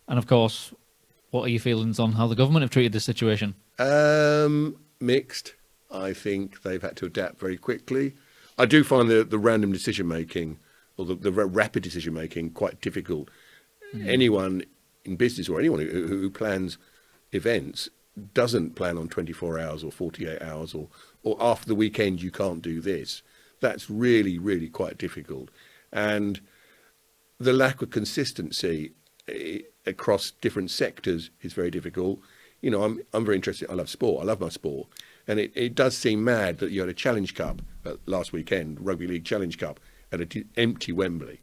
And of course, what are your feelings on how the government have treated this situation? Mixed. I think they've had to adapt very quickly. I do find the random decision making or the rapid decision making quite difficult. Anyone in business or anyone who plans events doesn't plan on 24 hours or 48 hours or after the weekend you can't do this. That's really, really quite difficult. And the lack of consistency across different sectors is very difficult. You know, I'm very interested. I love sport. I love my sport. And it does seem mad that you had a Challenge Cup last weekend, Rugby League Challenge Cup, at an empty Wembley.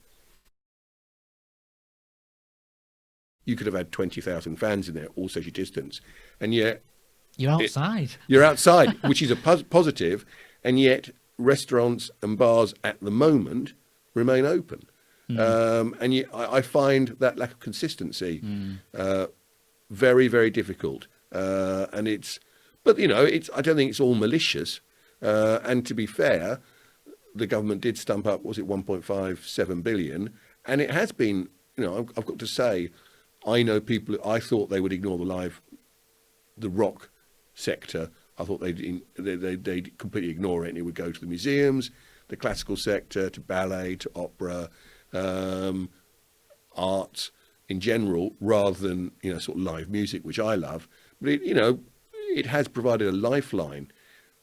You could have had 20,000 fans in there, all social distance. And yet... You're outside. You're outside, which is a positive. And yet restaurants and bars at the moment remain open. And yet I find that lack of consistency very, very difficult. And it's... But, you know, I don't think it's all malicious. And to be fair, the government did stump up, was it 1.57 billion? And it has been, you know, I've got to say, I know people, I thought they would ignore the rock sector. I thought they'd completely ignore it and it would go to the museums, the classical sector, to ballet, to opera, art in general, rather than, you know, sort of live music, which I love. But, it has provided a lifeline,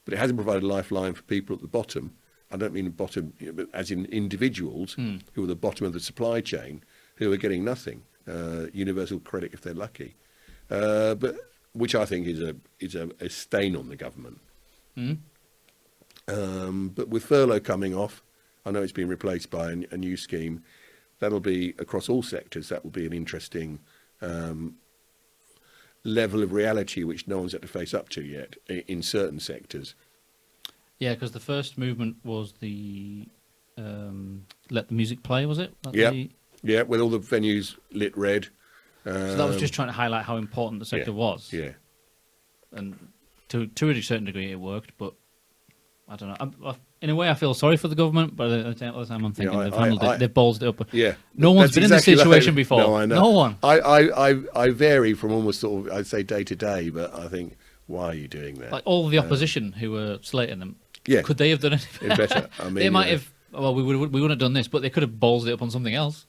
but it hasn't provided a lifeline for people at the bottom. I don't mean the bottom, but as in individuals who are the bottom of the supply chain, who are getting nothing. Universal credit if they're lucky, but which I think is a stain on the government. But with furlough coming off, I know it's been replaced by a new scheme. That'll be across all sectors. That will be an interesting level of reality which no one's had to face up to yet in certain sectors. Yeah, because the first movement was the let the music play, was it? Yeah, with all the venues lit red. So that was just trying to highlight how important the sector was. Yeah. And to a certain degree it worked, but I don't know. In a way I feel sorry for the government, but at the time I'm thinking they've ballsed it up. Yeah. No one's been in this situation before. No, I know. No one. I vary from almost sort of, I'd say day to day, but I think, why are you doing that? Like all the opposition who were slating them, could they have done it better? I mean, they might have. Well, we wouldn't have done this, but they could have ballsed it up on something else.